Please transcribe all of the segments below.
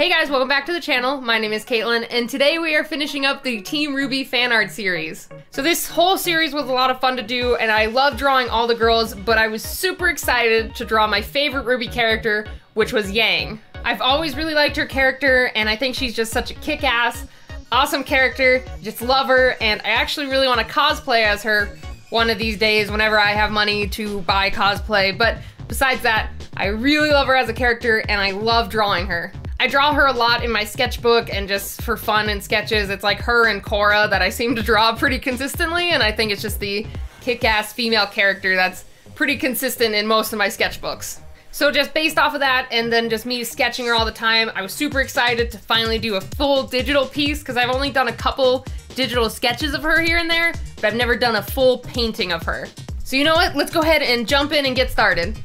Hey guys, welcome back to the channel. My name is Katelyn, and today we are finishing up the Team RWBY fan art series. So this whole series was a lot of fun to do, and I love drawing all the girls, but I was super excited to draw my favorite RWBY character, which was Yang. I've always really liked her character, and I think she's just such a kick-ass, awesome character. Just love her, and I actually really want to cosplay as her one of these days whenever I have money to buy cosplay. But besides that, I really love her as a character, and I love drawing her. I draw her a lot in my sketchbook and just for fun and sketches. It's like her and Cora that I seem to draw pretty consistently, and I think it's just the kick-ass female character that's pretty consistent in most of my sketchbooks. So just based off of that, and then just me sketching her all the time, I was super excited to finally do a full digital piece, because I've only done a couple digital sketches of her here and there, but I've never done a full painting of her. So you know what? Let's go ahead and jump in and get started.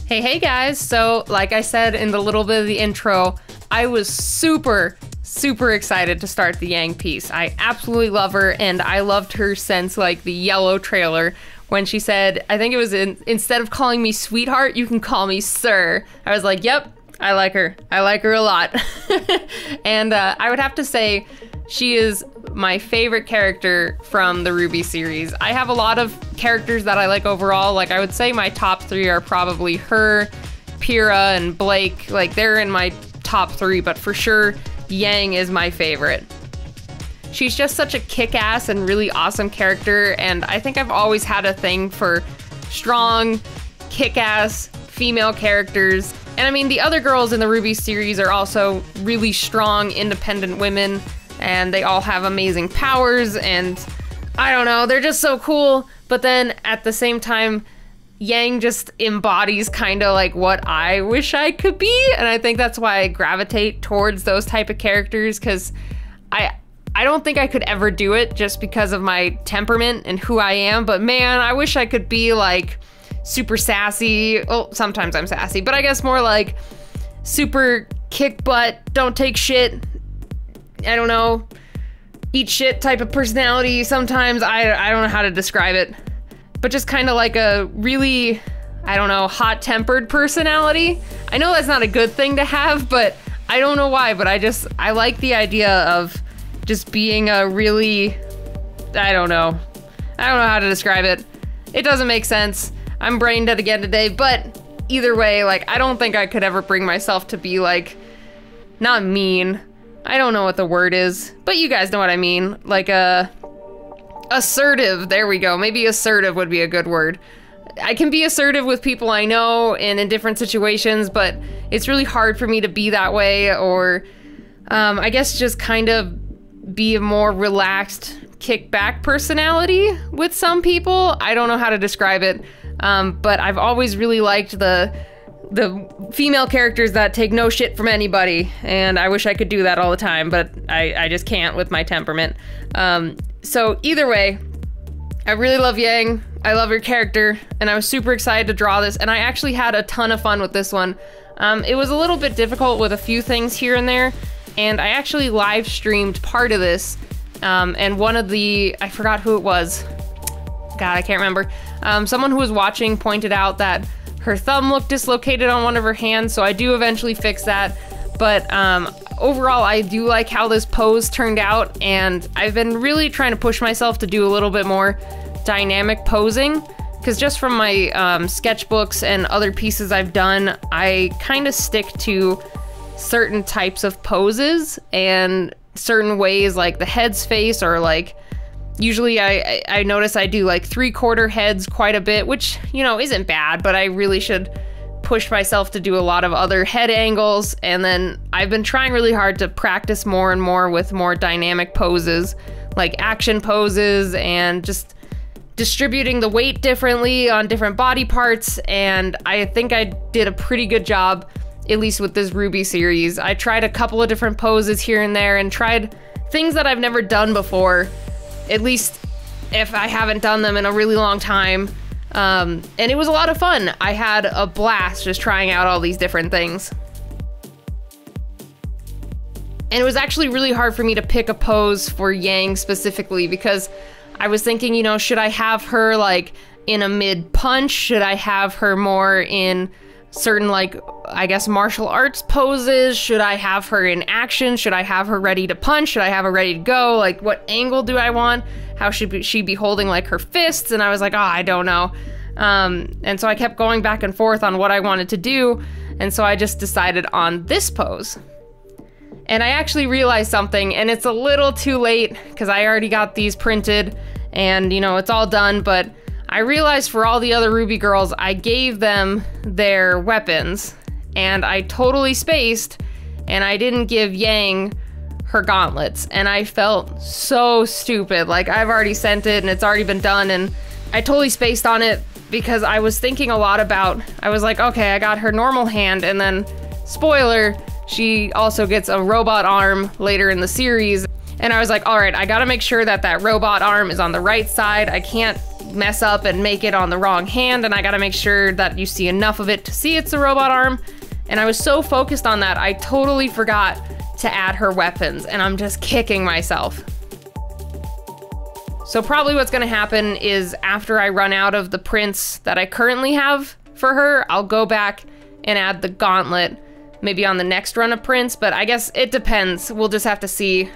Hey guys, so like I said in the little bit of the intro, I was super excited to start the Yang piece. I absolutely love her, and I loved her since like the yellow trailer when she said, I think it was instead of calling me sweetheart, you can call me sir. I was like, yep, I like her. I like her a lot. And I would have to say she is my favorite character from the RWBY series. I have a lot of characters that I like overall. Like I would say my top three are probably her, Pyrrha, and Blake. Like they're in my top three, but for sure Yang is my favorite. She's just such a kick-ass and really awesome character, and I think I've always had a thing for strong, kick-ass female characters. And I mean, the other girls in the RWBY series are also really strong, independent women, and they all have amazing powers, and I don't know, they're just so cool. But then at the same time, Yang just embodies kind of like what I wish I could be, and I think that's why I gravitate towards those type of characters, because I don't think I could ever do it just because of my temperament and who I am, but man, I wish I could be like super sassy. Well, sometimes I'm sassy, but I guess more like super kick butt, don't take shit, I don't know, eat shit type of personality. Sometimes I don't know how to describe it, but just kind of like a really, I don't know, hot-tempered personality. I know that's not a good thing to have, but I don't know why, but I like the idea of just being a really, I don't know how to describe it. It doesn't make sense. I'm brain dead again today, but either way, like, I don't think I could ever bring myself to be like, not mean, I don't know what the word is, but you guys know what I mean. Like assertive, there we go. Maybe assertive would be a good word. I can be assertive with people I know and in different situations, but it's really hard for me to be that way, or I guess just kind of be a more relaxed, kick-back personality with some people. I don't know how to describe it, but I've always really liked the female characters that take no shit from anybody, and I wish I could do that all the time, but I just can't with my temperament. So either way, I really love Yang. I love her character, and I was super excited to draw this, and I actually had a ton of fun with this one. It was a little bit difficult with a few things here and there, and I actually live streamed part of this, and one of the, I forgot who it was. God, I can't remember. Someone who was watching pointed out that her thumb looked dislocated on one of her hands, so I do eventually fix that. But overall, I do like how this pose turned out, and I've been really trying to push myself to do a little bit more dynamic posing, because just from my sketchbooks and other pieces I've done, I kind of stick to certain types of poses and certain ways, like the head's face, or like usually I notice I do like 3/4 heads quite a bit, which, you know, isn't bad, but I really should push myself to do a lot of other head angles. And then I've been trying really hard to practice more and more with more dynamic poses, like action poses, and just distributing the weight differently on different body parts. And I think I did a pretty good job, at least with this RWBY series. I tried a couple of different poses here and there, and tried things that I've never done before, at least if I haven't done them in a really long time. And it was a lot of fun. I had a blast just trying out all these different things. And it was actually really hard for me to pick a pose for Yang specifically, because I was thinking, you know, should I have her like in a mid punch? Should I have her more in certain, like, I guess martial arts poses. Should I have her in action? Should I have her ready to punch? Should I have her ready to go? Like, what angle do I want? How should she be holding, like, her fists? And I was like, oh, I don't know. And so I kept going back and forth on what I wanted to do. And so I just decided on this pose. And I actually realized something, and it's a little too late because I already got these printed and, you know, it's all done. But I realized for all the other RWBY girls, I gave them their weapons and I totally spaced, and I didn't give Yang her gauntlets. And I felt so stupid. Like, I've already sent it and it's already been done, and I totally spaced on it because I was thinking a lot about, I was like, okay, I got her normal hand, and then, spoiler, she also gets a robot arm later in the series. And I was like, all right, I gotta make sure that that robot arm is on the right side. I can't mess up and make it on the wrong hand, and I gotta make sure that you see enough of it to see it's a robot arm. And I was so focused on that, I totally forgot to add her weapons, and I'm just kicking myself. So probably what's gonna happen is after I run out of the prints that I currently have for her, I'll go back and add the gauntlet, maybe on the next run of prints, but I guess it depends. We'll just have to see.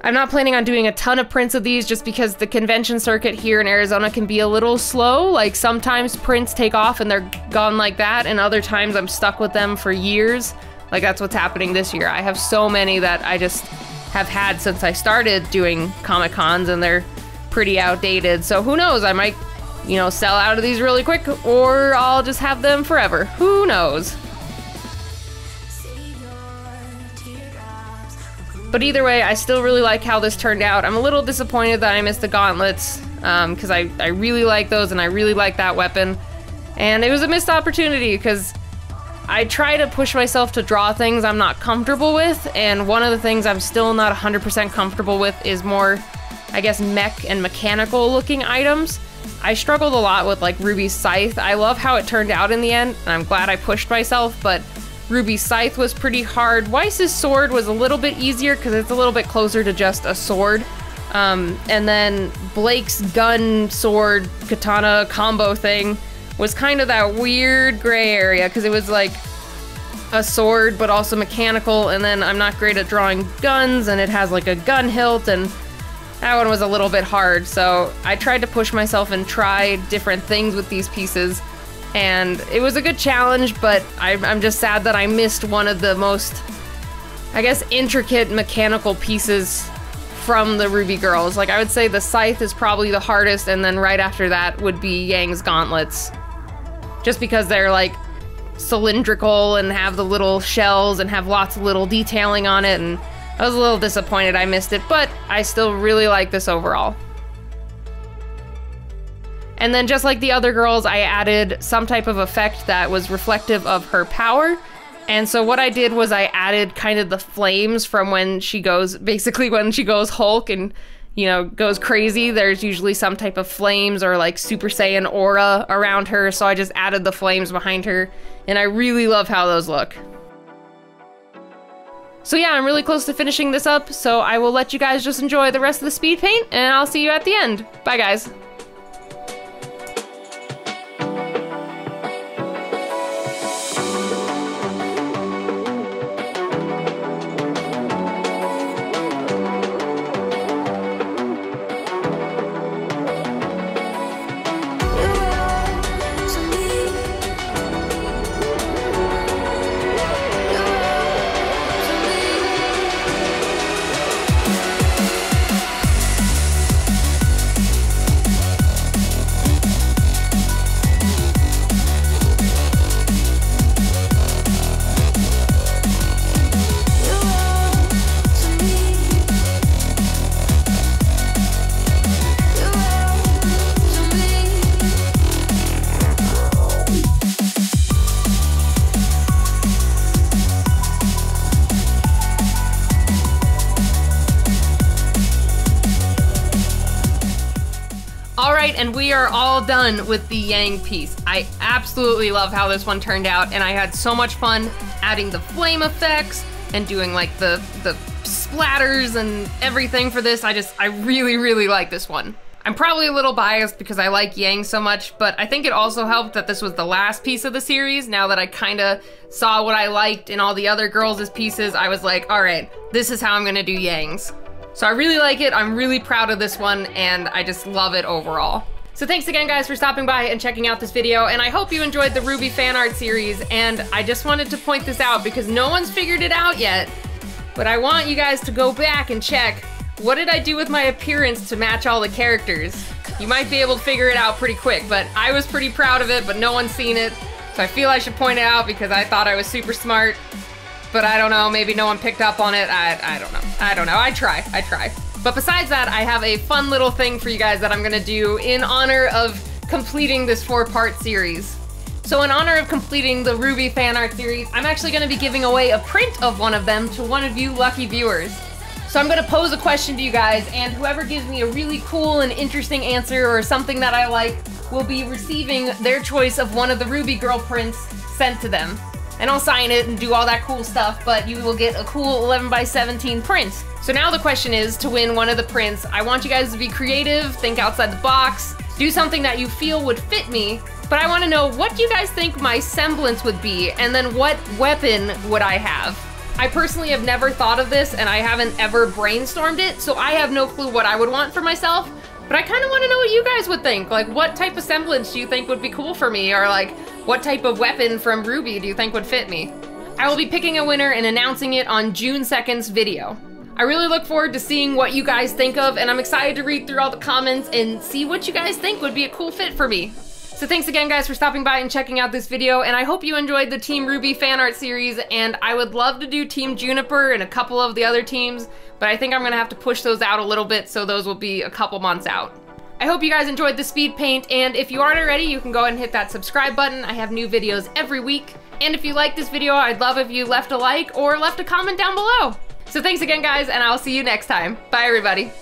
I'm not planning on doing a ton of prints of these just because the convention circuit here in Arizona can be a little slow. Like, sometimes prints take off and they're gone like that, and other times I'm stuck with them for years. Like, that's what's happening this year. I have so many that I just have had since I started doing Comic Cons, and they're pretty outdated. So who knows, I might, you know, sell out of these really quick, or I'll just have them forever. Who knows? But either way, I still really like how this turned out. I'm a little disappointed that I missed the gauntlets, because I really like those and I really like that weapon. And it was a missed opportunity because I try to push myself to draw things I'm not comfortable with, and one of the things I'm still not 100% comfortable with is more, I guess, mech and mechanical looking items. I struggled a lot with, like, RWBY's scythe. I love how it turned out in the end, and I'm glad I pushed myself, but RWBY's scythe was pretty hard. Weiss's sword was a little bit easier because it's a little bit closer to just a sword. And then Blake's gun, sword, katana combo thing was kind of that weird gray area because it was like a sword but also mechanical, and then I'm not great at drawing guns, and it has like a gun hilt, and that one was a little bit hard. So I tried to push myself and try different things with these pieces. And it was a good challenge, but I'm just sad that I missed one of the most, I guess, intricate mechanical pieces from the RWBY girls. Like, I would say the scythe is probably the hardest, and then right after that would be Yang's gauntlets. Just because they're, like, cylindrical and have the little shells and have lots of little detailing on it, and I was a little disappointed I missed it, but I still really like this overall. And then just like the other girls, I added some type of effect that was reflective of her power. And so what I did was I added kind of the flames from when she goes, basically when she goes Hulk and, you know, goes crazy. There's usually some type of flames or like Super Saiyan aura around her. So I just added the flames behind her, and I really love how those look. So yeah, I'm really close to finishing this up. So I will let you guys just enjoy the rest of the speed paint, and I'll see you at the end. Bye guys. And we are all done with the Yang piece. I absolutely love how this one turned out, and I had so much fun adding the flame effects and doing like the splatters and everything for this. I really, really like this one. I'm probably a little biased because I like Yang so much, but I think it also helped that this was the last piece of the series. Now that I kind of saw what I liked in all the other girls' pieces, I was like, all right, this is how I'm gonna do Yang's. So I really like it, I'm really proud of this one, and I just love it overall. So thanks again, guys, for stopping by and checking out this video, and I hope you enjoyed the RWBY fan art series, and I just wanted to point this out because no one's figured it out yet, but I want you guys to go back and check, what did I do with my appearance to match all the characters? You might be able to figure it out pretty quick, but I was pretty proud of it, but no one's seen it, so I feel I should point it out because I thought I was super smart, but I don't know, maybe no one picked up on it, I don't know, I try. But besides that, I have a fun little thing for you guys that I'm gonna do in honor of completing this 4-part series. So in honor of completing the RWBY fan art series, I'm actually gonna be giving away a print of one of them to one of you lucky viewers. So I'm gonna pose a question to you guys, and whoever gives me a really cool and interesting answer or something that I like will be receiving their choice of one of the RWBY girl prints sent to them. And I'll sign it and do all that cool stuff, but you will get a cool 11x17 print. So now the question is, to win one of the prints, I want you guys to be creative, think outside the box, do something that you feel would fit me, but I wanna know what you guys think my semblance would be, and then what weapon would I have? I personally have never thought of this, and I haven't ever brainstormed it, so I have no clue what I would want for myself, but I kinda wanna know what you guys would think. Like, what type of semblance do you think would be cool for me, or like, what type of weapon from RWBY do you think would fit me? I will be picking a winner and announcing it on June 2nd's video. I really look forward to seeing what you guys think of, and I'm excited to read through all the comments and see what you guys think would be a cool fit for me. So thanks again, guys, for stopping by and checking out this video, and I hope you enjoyed the Team RWBY fan art series, and I would love to do Team Juniper and a couple of the other teams, but I think I'm gonna have to push those out a little bit, so those will be a couple months out. I hope you guys enjoyed the speed paint, and if you aren't already, you can go ahead and hit that subscribe button. I have new videos every week, and if you liked this video, I'd love if you left a like or left a comment down below. So thanks again, guys, and I'll see you next time. Bye, everybody.